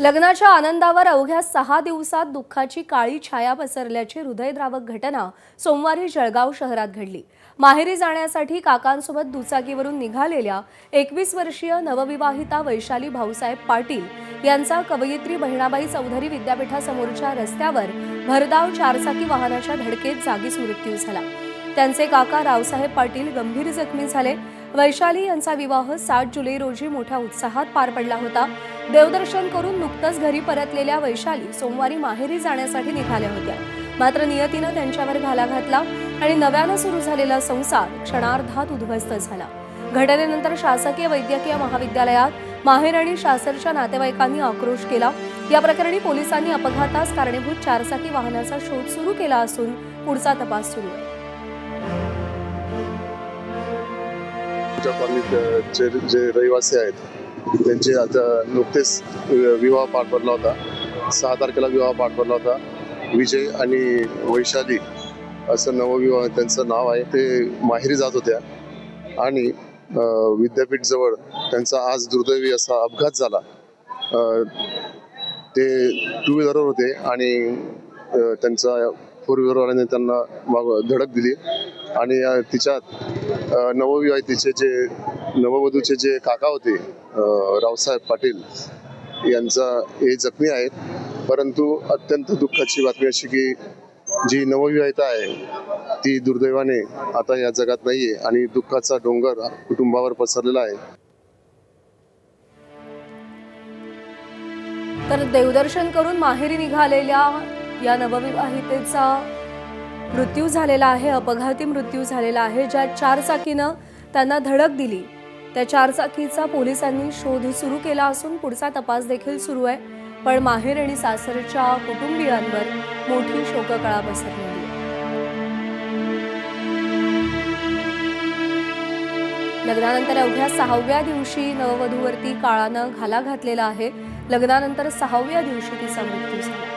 लग्नाच्या आनंदावर अवघ्या 6 दिवसात दुःखाची काळी छाया पसरल्याची हृदयद्रावक घटना सोमवारी जळगाव शहरात घडली। माहेरी जाण्यासाठी काकांसोबत दुचाकीवरून निघालेल्या 21 वर्षीय नवविवाहिता वैशाली भाऊसाहेब पाटील यांचा कवयित्री बहिणाबाई चौधरी विद्यापीठासमोरच्या रस्त्यावर भरधाव चारचाकी वाहनाच्या धडकेत जागीच मृत्यू झाला। त्यांचे काका रावसाहेब पाटील गंभीर जखमी झाले। वैशाली यांचा विवाह 7 जुलै रोजी मोठ्या उत्साहात पार पडला होता। देवदर्शन करून नुकतंच घरी परतलेल्या वैशाली सोमवारी माहेरी जाण्यासाठी निघाल्या होत्या। मात्र नियतीनं त्यांच्यावर घाला घातला आणि नव्यानं सुरू झालेला संसार क्षणार्धात उद्ध्वस्त झाला। घटनेनंतर शासकीय वैद्यकीय महाविद्यालयात माहेर आणि सासरच्या नातेवाईकांनी आक्रोश केला। या प्रकरणी पोलिसांनी अपघातास कारणीभूत चारचाकी वाहनाचा शोध सुरू केला असून पुढचा तपास सुरू आहे। जे रहिवासी आहेत त्यांचे आता नुकतेच विवाह पार पडला होता। 6 तारखेला विवाह पार पडला होता। विजय आणि वैशाली असं नवविवाह त्यांचं नाव आहे। ते माहेरी जात होत्या आणि विद्यापीठ जवळ त्यांचा आज दुर्दैवी असा अपघात झाला। ते 2 व्हीलरवर होते आणि त्यांचा 4 व्हीलरवाल्याने त्यांना धडक दिली आणि तिच्यात नवविवाहितेचे जे नववधूचे जे काका होते रावसाहेब पाटील हे जखमी आहेत। परंतु अत्यंत दुःखाची बातमी अशी की जी नवविवाहिता आहे ती दुर्दैवाने आता या जगात नाहीये आणि दुःखाचा डोंगर कुटुंबावर पसरलेला आहे। तर देवदर्शन करून माहेरी निघालेल्या या नवविवाहितेचा मृत्यू झालेला आहे। अपघाती मृत्यू झालेला आहे। ज्या चारचाकीनं त्यांना धडक दिली त्या चारचाकीचा पोलिसांनी शोध सुरू केला असून पुढचा तपास देखील सुरू आहे। पण माहेर आणि सासरच्या कुटुंबियांवर मोठी शोककळा पसरलेली आहे। लग्नानंतर अवघ्या 6व्या दिवशी नववधूवरती काळानं घाला घातलेला आहे। लग्नानंतर 6व्या दिवशी तिचा मृत्यू झाला।